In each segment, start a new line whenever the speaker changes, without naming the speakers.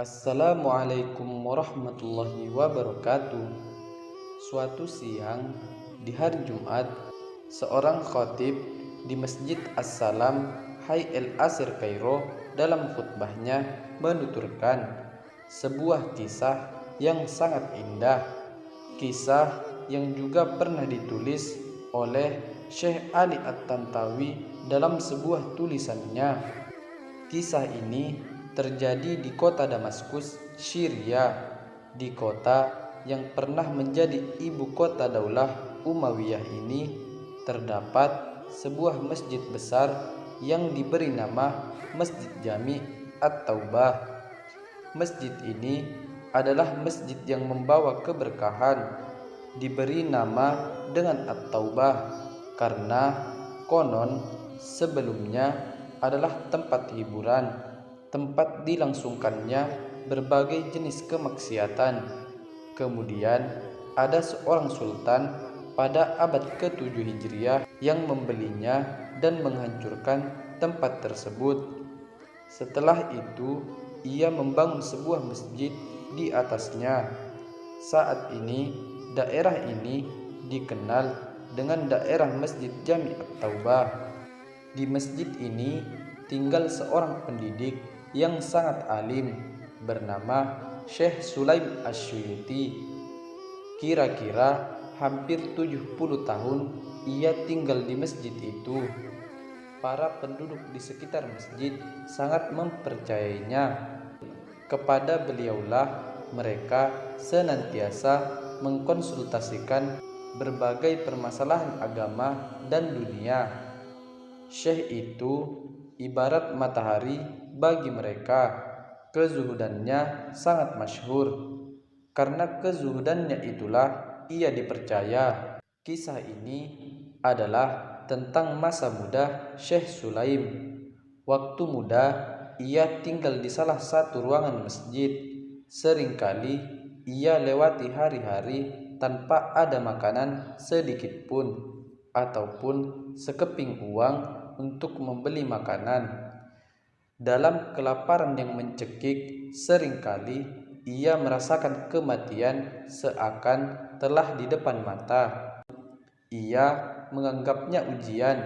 Assalamualaikum warahmatullahi wabarakatuh. Suatu siang di hari Jumat, seorang khatib di Masjid As-Salam Hayy El-Asir Kairo dalam khutbahnya menuturkan sebuah kisah yang sangat indah, kisah yang juga pernah ditulis oleh Syekh Ali At-Tantawi dalam sebuah tulisannya. Kisah ini terjadi di kota Damaskus, Syria, di kota yang pernah menjadi ibu kota Daulah Umayyah ini terdapat sebuah masjid besar yang diberi nama Masjid Jami' At-Taubah. Masjid ini adalah masjid yang membawa keberkahan, diberi nama dengan At-Taubah karena konon sebelumnya adalah tempat hiburan, tempat dilangsungkannya berbagai jenis kemaksiatan. Kemudian ada seorang sultan pada abad ke-7 Hijriah yang membelinya dan menghancurkan tempat tersebut. Setelah itu ia membangun sebuah masjid di atasnya. Saat ini daerah ini dikenal dengan daerah Masjid Jami' At-Taubah. Di masjid ini tinggal seorang pendidik yang sangat alim bernama Syekh Sulaim Asyuyuti. Kira-kira hampir 70 tahun ia tinggal di masjid itu. Para penduduk di sekitar masjid sangat mempercayainya. Kepada beliaulah mereka senantiasa mengkonsultasikan berbagai permasalahan agama dan dunia. Syekh itu ibarat matahari bagi mereka. Kezuhudannya sangat masyhur. Karena kezuhudannya itulah ia dipercaya. Kisah ini adalah tentang masa muda Syekh Sulaim. Waktu muda ia tinggal di salah satu ruangan masjid. Seringkali ia lewati hari-hari tanpa ada makanan sedikit pun ataupun sekeping uang untuk membeli makanan. Dalam kelaparan yang mencekik, seringkali ia merasakan kematian seakan telah di depan mata. Ia menganggapnya ujian.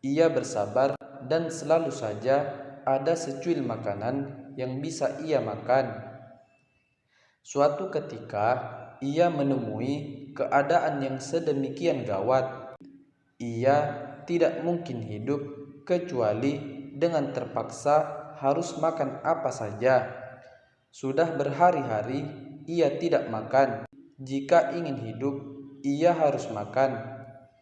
Ia bersabar dan selalu saja ada secuil makanan yang bisa ia makan. Suatu ketika ia menemui keadaan yang sedemikian gawat. Ia tidak mungkin hidup kecuali dengan terpaksa harus makan apa saja. Sudah berhari-hari ia tidak makan. Jika ingin hidup, ia harus makan.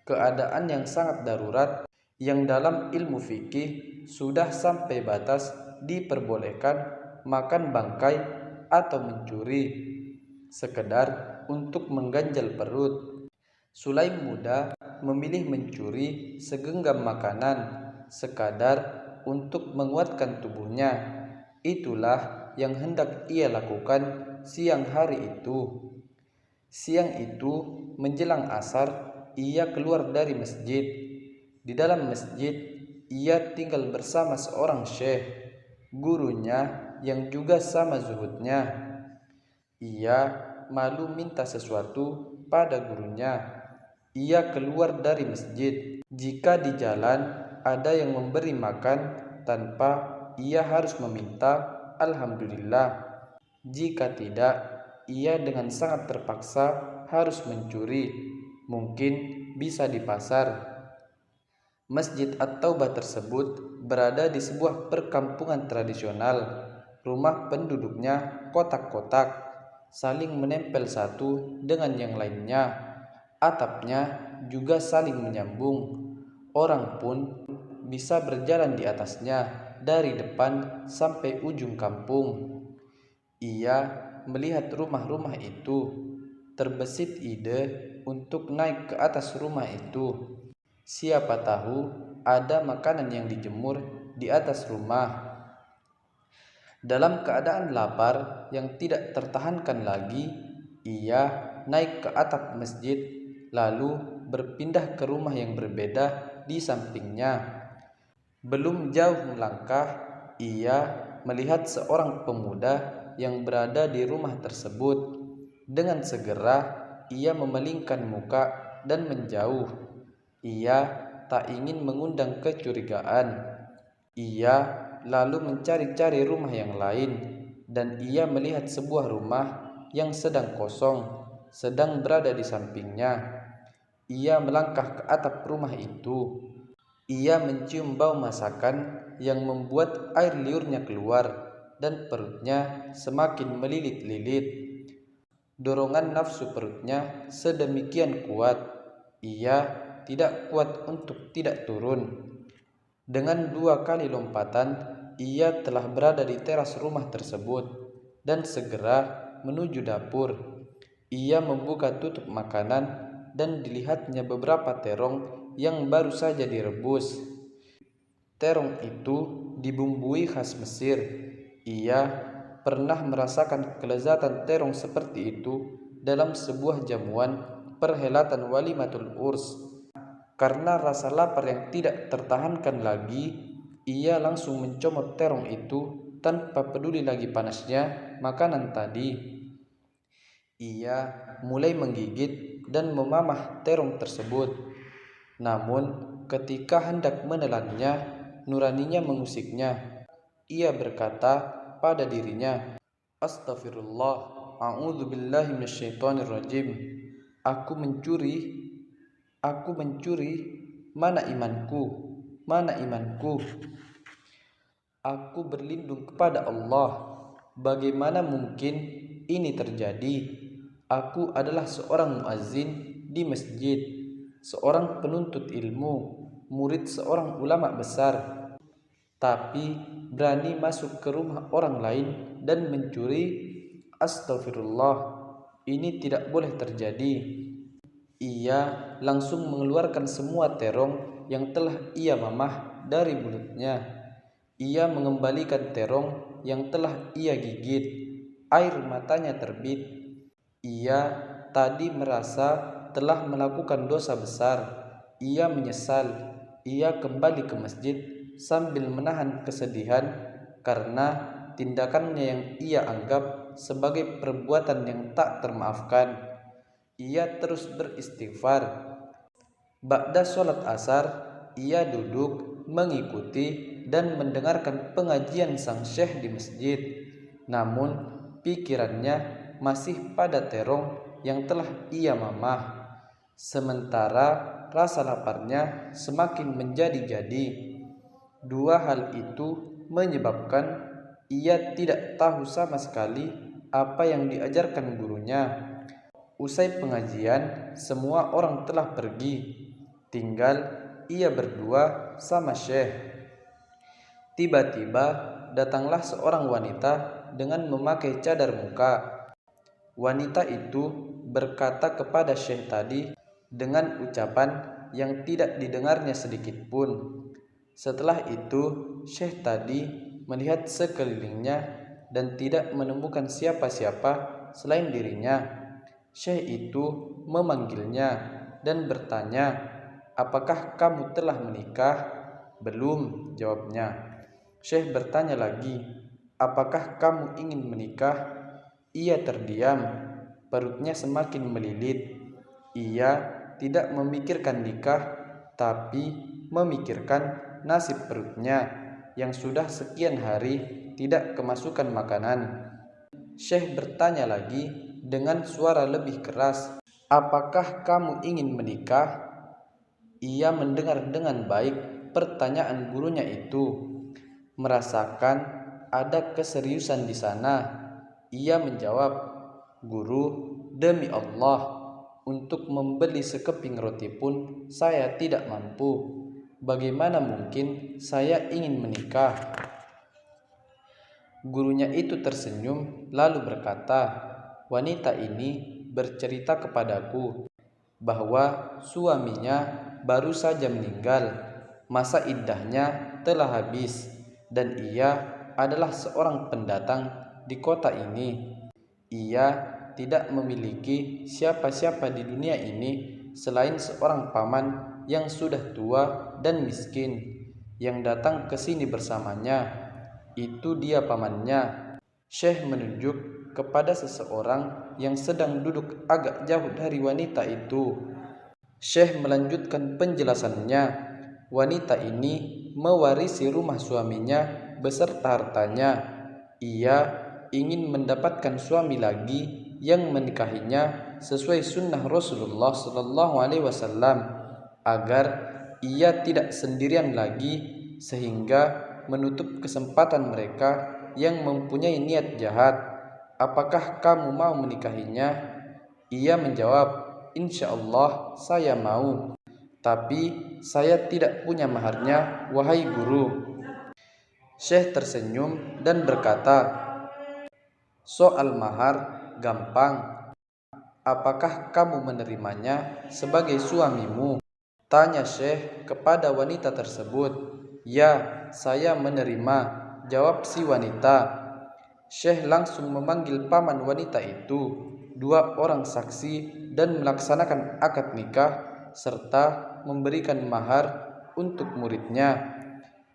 Keadaan yang sangat darurat yang dalam ilmu fikih sudah sampai batas diperbolehkan makan bangkai atau mencuri sekedar untuk mengganjal perut. Sulaim muda memilih mencuri segenggam makanan sekadar untuk menguatkan tubuhnya. Itulah yang hendak ia lakukan siang hari itu. Siang itu menjelang asar ia keluar dari masjid. Di dalam masjid ia tinggal bersama seorang syekh, gurunya yang juga sama zuhudnya. Ia malu minta sesuatu pada gurunya. Ia keluar dari masjid. Jika di jalan ada yang memberi makan tanpa, ia harus meminta alhamdulillah. Jika tidak, ia dengan sangat terpaksa harus mencuri. Mungkin bisa di pasar. Masjid At-Taubah tersebut berada di sebuah perkampungan tradisional. Rumah penduduknya kotak-kotak, saling menempel satu dengan yang lainnya. Atapnya juga saling menyambung. Orang pun bisa berjalan di atasnya dari depan sampai ujung kampung. Ia melihat rumah-rumah itu. Terbesit ide untuk naik ke atas rumah itu. Siapa tahu ada makanan yang dijemur di atas rumah. Dalam keadaan lapar yang tidak tertahankan lagi, ia naik ke atap masjid lalu berpindah ke rumah yang berbeda di sampingnya. Belum jauh melangkah, ia melihat seorang pemuda yang berada di rumah tersebut. Dengan segera ia memalingkan muka dan menjauh. Ia tak ingin mengundang kecurigaan. Ia lalu mencari-cari rumah yang lain, dan ia melihat sebuah rumah yang sedang kosong, sedang berada di sampingnya. Ia melangkah ke atap rumah itu. Ia mencium bau masakan yang membuat air liurnya keluar, dan perutnya semakin melilit-lilit. Dorongan nafsu perutnya sedemikian kuat, ia tidak kuat untuk tidak turun. Dengan 2 kali lompatan, ia telah berada di teras rumah tersebut dan segera menuju dapur. Ia membuka tutup makanan dan dilihatnya beberapa terong yang baru saja direbus. Terong itu dibumbui khas Mesir. Ia pernah merasakan kelezatan terong seperti itu dalam sebuah jamuan perhelatan Walimatul Urs. Karena rasa lapar yang tidak tertahankan lagi, ia langsung mencomot terong itu tanpa peduli lagi panasnya makanan tadi. Ia mulai menggigit dan memamah terong tersebut. Namun, ketika hendak menelannya, nuraninya mengusiknya. Ia berkata pada dirinya, "Astagfirullah, a'udzu billahi minasyaitonir rajim. Aku mencuri, mana imanku, mana imanku. Aku berlindung kepada Allah. Bagaimana mungkin ini terjadi? Aku adalah seorang muazzin di masjid, seorang penuntut ilmu, murid seorang ulama besar, tapi berani masuk ke rumah orang lain dan mencuri. Astagfirullah, ini tidak boleh terjadi." Ia langsung mengeluarkan semua terong yang telah ia mamah dari mulutnya. Ia mengembalikan terong yang telah ia gigit. Air matanya terbit. Ia tadi merasa telah melakukan dosa besar. Ia menyesal. Ia kembali ke masjid sambil menahan kesedihan karena tindakannya yang ia anggap sebagai perbuatan yang tak termaafkan. Ia terus beristighfar. Ba'da sholat asar, ia duduk mengikuti dan mendengarkan pengajian sang syekh di masjid. Namun pikirannya masih pada terong yang telah ia mamah. Sementara rasa laparnya semakin menjadi-jadi. 2 hal itu menyebabkan ia tidak tahu sama sekali apa yang diajarkan gurunya. Usai pengajian, semua orang telah pergi. Tinggal ia berdua sama syekh. Tiba-tiba datanglah seorang wanita dengan memakai cadar muka. Wanita itu berkata kepada syekh tadi dengan ucapan yang tidak didengarnya sedikit pun. Setelah itu, syekh tadi melihat sekelilingnya dan tidak menemukan siapa-siapa selain dirinya. Syekh itu memanggilnya dan bertanya, "Apakah kamu telah menikah?" "Belum," jawabnya. Syekh bertanya lagi, "Apakah kamu ingin menikah?" Ia terdiam, perutnya semakin melilit. Ia tidak memikirkan nikah, tapi memikirkan nasib perutnya yang sudah sekian hari tidak kemasukan makanan. Syekh bertanya lagi dengan suara lebih keras, "Apakah kamu ingin menikah?" Ia mendengar dengan baik pertanyaan gurunya itu, merasakan ada keseriusan di sana. Ia menjawab, "Guru, demi Allah, untuk membeli sekeping roti pun saya tidak mampu. Bagaimana mungkin saya ingin menikah?" Gurunya itu tersenyum lalu berkata, "Wanita ini bercerita kepadaku bahwa suaminya baru saja meninggal, masa iddahnya telah habis, dan ia adalah seorang pendatang di kota ini. Ia tidak memiliki siapa-siapa di dunia ini selain seorang paman yang sudah tua dan miskin yang datang ke sini bersamanya. Itu dia pamannya. Syekh menunjuk kepada seseorang yang sedang duduk agak jauh dari wanita itu. Syekh melanjutkan penjelasannya. Wanita ini mewarisi rumah suaminya beserta hartanya. Ia ingin mendapatkan suami lagi yang menikahinya sesuai sunnah Rasulullah SAW agar ia tidak sendirian lagi, sehingga menutup kesempatan mereka yang mempunyai niat jahat. Apakah kamu mau menikahinya? Ia menjawab, insya Allah saya mau, tapi saya tidak punya maharnya, wahai guru. Syekh tersenyum dan berkata, soal mahar gampang. Apakah kamu menerimanya sebagai suamimu? Tanya Syekh kepada wanita tersebut. Ya, saya menerima, jawab si wanita. Syekh langsung memanggil paman wanita itu, 2 orang saksi, dan melaksanakan akad nikah serta memberikan mahar untuk muridnya.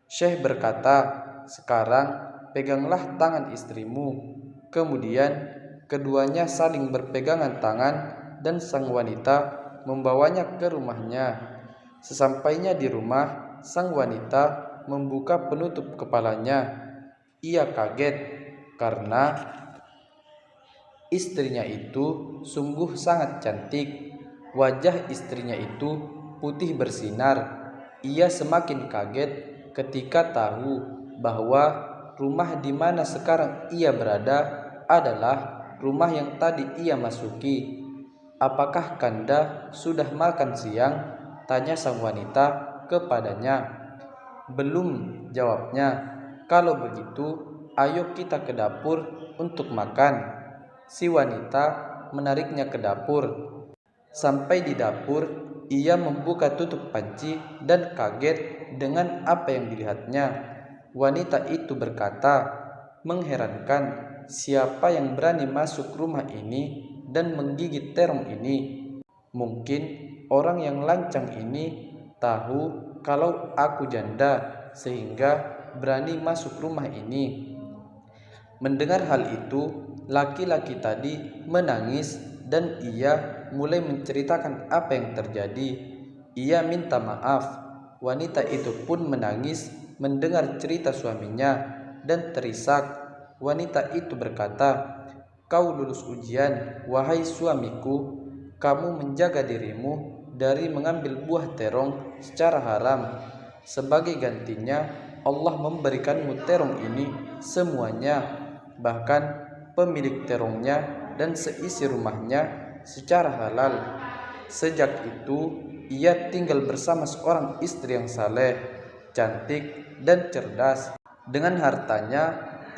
Syekh berkata, sekarang peganglah tangan istrimu. Kemudian keduanya saling berpegangan tangan dan sang wanita membawanya ke rumahnya. Sesampainya di rumah, sang wanita membuka penutup kepalanya. Ia kaget karena istrinya itu sungguh sangat cantik. Wajah istrinya itu putih bersinar. Ia semakin kaget ketika tahu bahwa rumah di mana sekarang ia berada adalah rumah yang tadi ia masuki. Apakah Kanda sudah makan siang? Tanya sang wanita kepadanya. Belum, jawabnya. Kalau begitu, ayo kita ke dapur untuk makan. Si wanita menariknya ke dapur. Sampai di dapur, ia membuka tutup panci dan kaget dengan apa yang dilihatnya. Wanita itu berkata, mengherankan, siapa yang berani masuk rumah ini dan menggigit terong ini? Mungkin orang yang lancang ini tahu kalau aku janda sehingga berani masuk rumah ini. Mendengar hal itu, laki-laki tadi menangis dan ia mulai menceritakan apa yang terjadi. Ia minta maaf. Wanita itu pun menangis mendengar cerita suaminya dan terisak. Wanita itu berkata, kau lulus ujian, wahai suamiku. Kamu menjaga dirimu dari mengambil buah terong secara haram. Sebagai gantinya, Allah memberikanmu terong ini semuanya, bahkan pemilik terongnya dan seisi rumahnya secara halal. Sejak itu, ia tinggal bersama seorang istri yang saleh, cantik, dan cerdas. Dengan hartanya,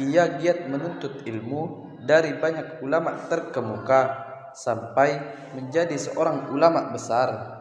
ia giat menuntut ilmu dari banyak ulama terkemuka sampai menjadi seorang ulama besar.